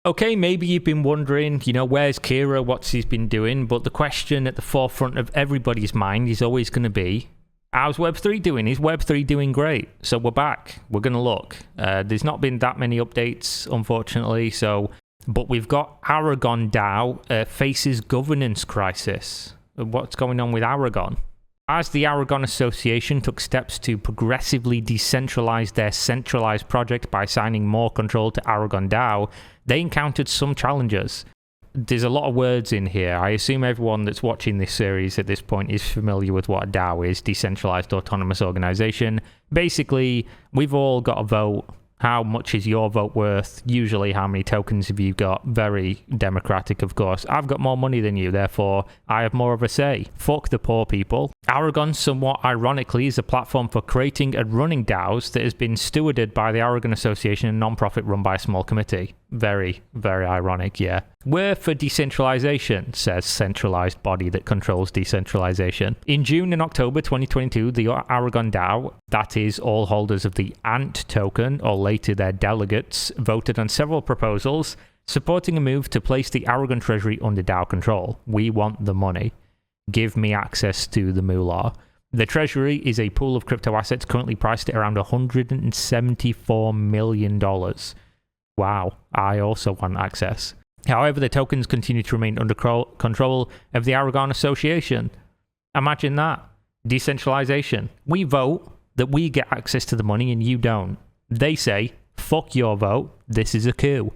Okay, maybe you've been wondering, where's Kira, what's he's been doing, but the question at the forefront of everybody's mind is always going to be, how's Web3 doing? Is Web3 doing great? So we're back. We're going to look. There's not been that many updates, unfortunately, but we've got Aragon DAO faces governance crisis. What's going on with Aragon? As the Aragon Association took steps to progressively decentralize their centralized project by assigning more control to Aragon DAO, they encountered some challenges. There's a lot of words in here. I assume everyone that's watching this series at this point is familiar with what a DAO is, Decentralized Autonomous Organization. Basically, we've all got a vote. How much is your vote worth? Usually, how many tokens have you got? Very democratic, of course. I've got more money than you, therefore I have more of a say. Fuck the poor people. Aragon, somewhat ironically, is a platform for creating and running DAOs that has been stewarded by the Aragon Association, a non-profit run by a small committee. Very, very ironic, yeah. We're for decentralization, says centralized body that controls decentralization. In June and October 2022, the Aragon DAO, that is, all holders of the ANT token, or later their delegates, voted on several proposals supporting a move to place the Aragon Treasury under DAO control. We want the money. Give me access to the moolah. The Treasury is a pool of crypto assets currently priced at around $174 million. Wow, I also want access. However, the tokens continue to remain under control of the Aragon Association. Imagine that. Decentralization. We vote that we get access to the money and you don't. They say, fuck your vote, this is a coup.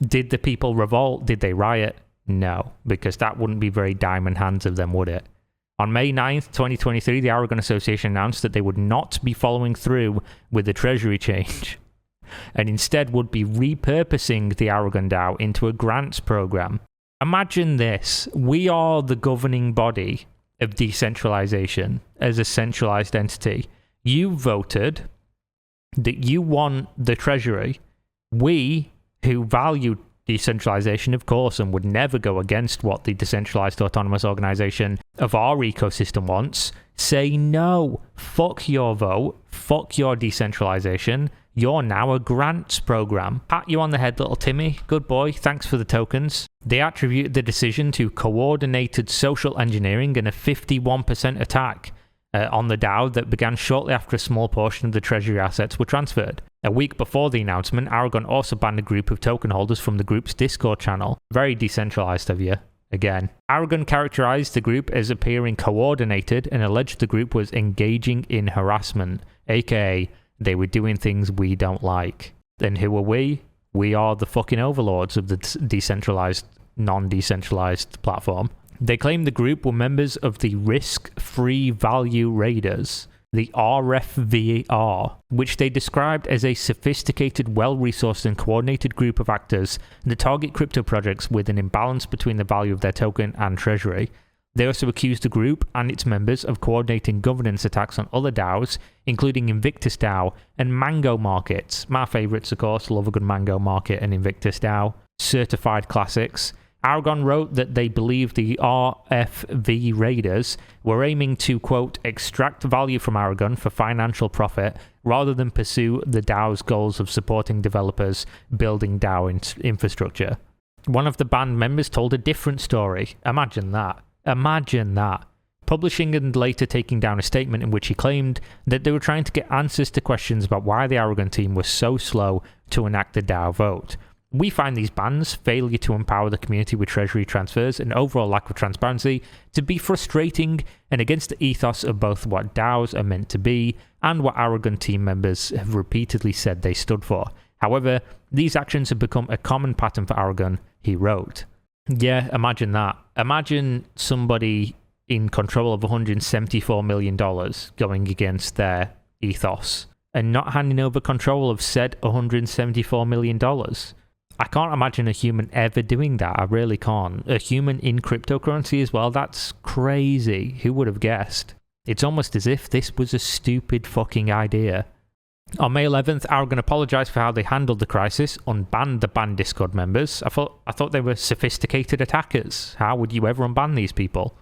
Did the people revolt? Did they riot? No, because that wouldn't be very diamond hands of them, would it? On May 9th, 2023, the Aragon Association announced that they would not be following through with the Treasury change, and instead would be repurposing the Aragon DAO into a grants program. Imagine this. We are the governing body of decentralization as a centralized entity. You voted that you want the Treasury. We, who value decentralization, of course, and would never go against what the decentralized autonomous organization of our ecosystem wants, say no. Fuck your vote. Fuck your decentralization. You're now a grants program. Pat you on the head, little Timmy. Good boy. Thanks for the tokens. They attributed the decision to coordinated social engineering and a 51% attack on the DAO that began shortly after a small portion of the Treasury assets were transferred. A week before the announcement, Aragon also banned a group of token holders from the group's Discord channel. Very decentralized of you. Again. Aragon characterized the group as appearing coordinated and alleged the group was engaging in harassment, aka they were doing things we don't like. Then who are we? We are the fucking overlords of the decentralized, non-decentralized platform. They claimed the group were members of the Risk-Free Value Raiders, the RFVR, which they described as a sophisticated, well-resourced and coordinated group of actors that target crypto projects with an imbalance between the value of their token and treasury. They also accused the group and its members of coordinating governance attacks on other DAOs, including Invictus DAO and Mango Markets. My favourites, of course, love a good Mango Market and Invictus DAO. Certified classics. Aragon wrote that they believed the RFV raiders were aiming to, quote, extract value from Aragon for financial profit rather than pursue the DAO's goals of supporting developers building DAO infrastructure. One of the band members told a different story. Imagine that. Imagine that. Publishing and later taking down a statement in which he claimed that they were trying to get answers to questions about why the Aragon team was so slow to enact the DAO vote. We find these bans, failure to empower the community with treasury transfers, and overall lack of transparency to be frustrating and against the ethos of both what DAOs are meant to be and what Aragon team members have repeatedly said they stood for. However, these actions have become a common pattern for Aragon, he wrote. Yeah, imagine that. Imagine somebody in control of $174 million going against their ethos and not handing over control of said $174 million. I can't imagine a human ever doing that. I really can't. A human in cryptocurrency as well? That's crazy. Who would have guessed? It's almost as if this was a stupid fucking idea. On May 11th, Aragon apologised for how they handled the crisis, unbanned the banned Discord members. I thought they were sophisticated attackers. How would you ever unban these people?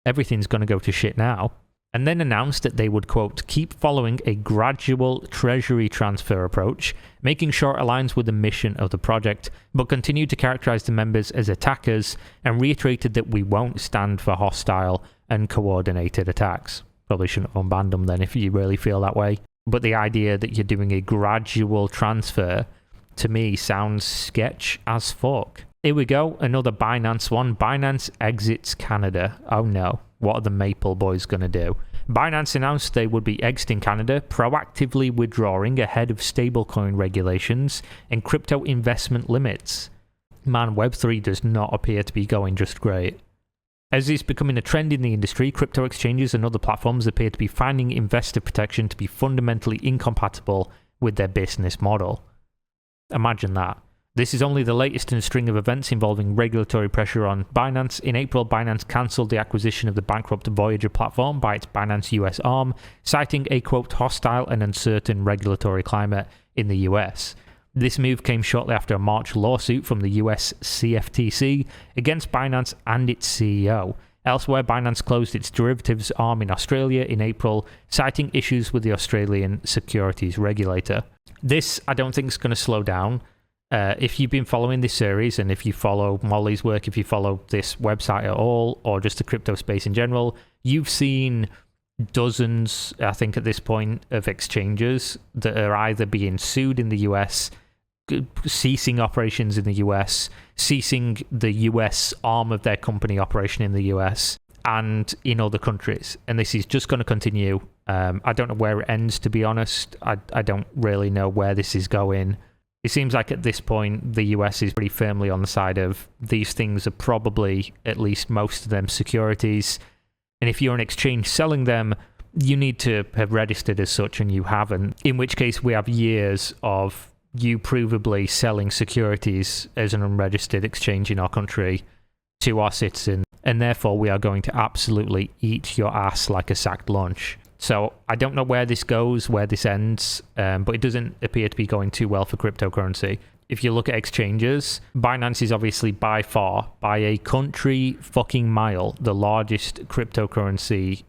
Everything's going to go to shit now. and then announced that they would, quote, keep following a gradual Treasury transfer approach, making sure it aligns with the mission of the project, but continued to characterize the members as attackers and reiterated that we won't stand for hostile and coordinated attacks. Probably shouldn't have unbanned them then if you really feel that way. But the idea that you're doing a gradual transfer, to me, sounds sketch as fuck. Here we go, another Binance one. Binance exits Canada. Oh no, what are the Maple Boys going to do? Binance announced they would be exiting Canada, proactively withdrawing ahead of stablecoin regulations and crypto investment limits. Man, Web3 does not appear to be going just great. As is becoming a trend in the industry, crypto exchanges and other platforms appear to be finding investor protection to be fundamentally incompatible with their business model. Imagine that. This is only the latest in a string of events involving regulatory pressure on Binance. In April, Binance cancelled the acquisition of the bankrupt Voyager platform by its Binance US arm, citing a, quote, hostile and uncertain regulatory climate in the US. This move came shortly after a March lawsuit from the US CFTC against Binance and its CEO. Elsewhere, Binance closed its derivatives arm in Australia in April, citing issues with the Australian securities regulator. This, I don't think, is going to slow down. If you've been following this series, and if you follow Molly's work, if you follow this website at all, or just the crypto space in general, you've seen dozens, I think at this point, of exchanges that are either being sued in the US, ceasing operations in the US, ceasing the US arm of their company operation in the US, and in other countries. And this is just going to continue. I don't know where it ends, to be honest. I don't really know where this is going. It seems like at this point, the US is pretty firmly on the side of these things are probably, at least most of them, securities. And if you're an exchange selling them, you need to have registered as such, and you haven't. In which case, we have years of you provably selling securities as an unregistered exchange in our country to our citizens. And therefore, we are going to absolutely eat your ass like a sacked lunch. So I don't know where this goes, where this ends, but it doesn't appear to be going too well for cryptocurrency. If you look at exchanges, Binance is obviously by far, by a country fucking mile, the largest cryptocurrency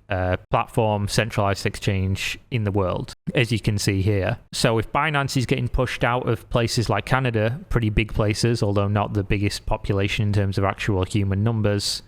platform, centralized exchange in the world, as you can see here. So if Binance is getting pushed out of places like Canada, pretty big places, although not the biggest population in terms of actual human numbers,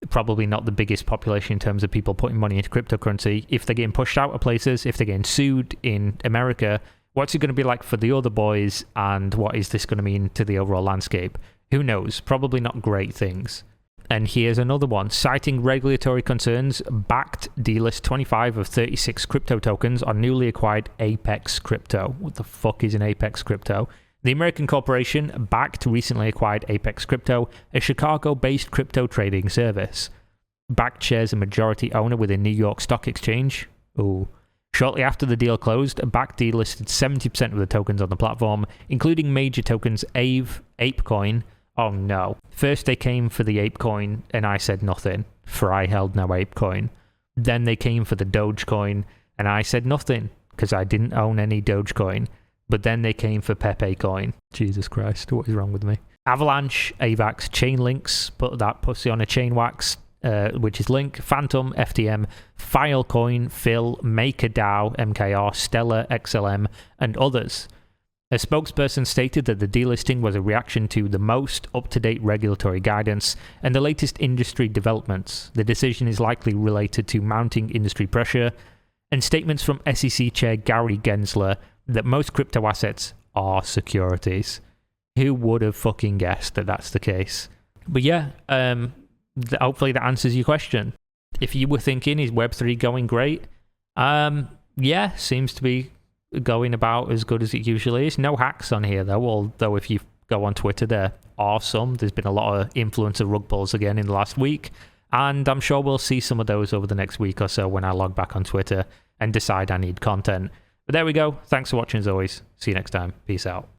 probably not the biggest population in terms of people putting money into cryptocurrency. If they're getting pushed out of places, if they're getting sued in America, what's it going to be like for the other boys, and what is this going to mean to the overall landscape? Who knows? Probably not great things. And here's another one. Citing regulatory concerns, Bakkt delist 25 of 36 crypto tokens on newly acquired Apex Crypto. What the fuck is an Apex Crypto? The American corporation Bakkt recently acquired Apex Crypto, a Chicago-based crypto trading service. Bakkt shares a majority owner with a New York Stock Exchange. Ooh. Shortly after the deal closed, Bakkt delisted 70% of the tokens on the platform, including major tokens ApeCoin. Oh no. First they came for the ApeCoin, and I said nothing, for I held no ApeCoin. Then they came for the Dogecoin, and I said nothing, because I didn't own any Dogecoin. But then they came for Pepe Coin. Jesus Christ, what is wrong with me? Avalanche, AVAX, Chainlinks, put that pussy on a chain wax, which is Link, Phantom, FTM, Filecoin, Phil, MakerDAO, MKR, Stellar, XLM, and others. A spokesperson stated that the delisting was a reaction to the most up-to-date regulatory guidance and the latest industry developments. The decision is likely related to mounting industry pressure and statements from SEC Chair Gary Gensler that most crypto assets are securities. Who would have fucking guessed that that's the case? But yeah, hopefully that answers your question. If you were thinking, is Web3 going great? Yeah, seems to be going about as good as it usually is. No hacks on here though, although if you go on Twitter, there are some. There's been a lot of influencer rug pulls again in the last week, and I'm sure we'll see some of those over the next week or so when I log back on Twitter and decide I need content. But there we go. Thanks for watching as always. See you next time. Peace out.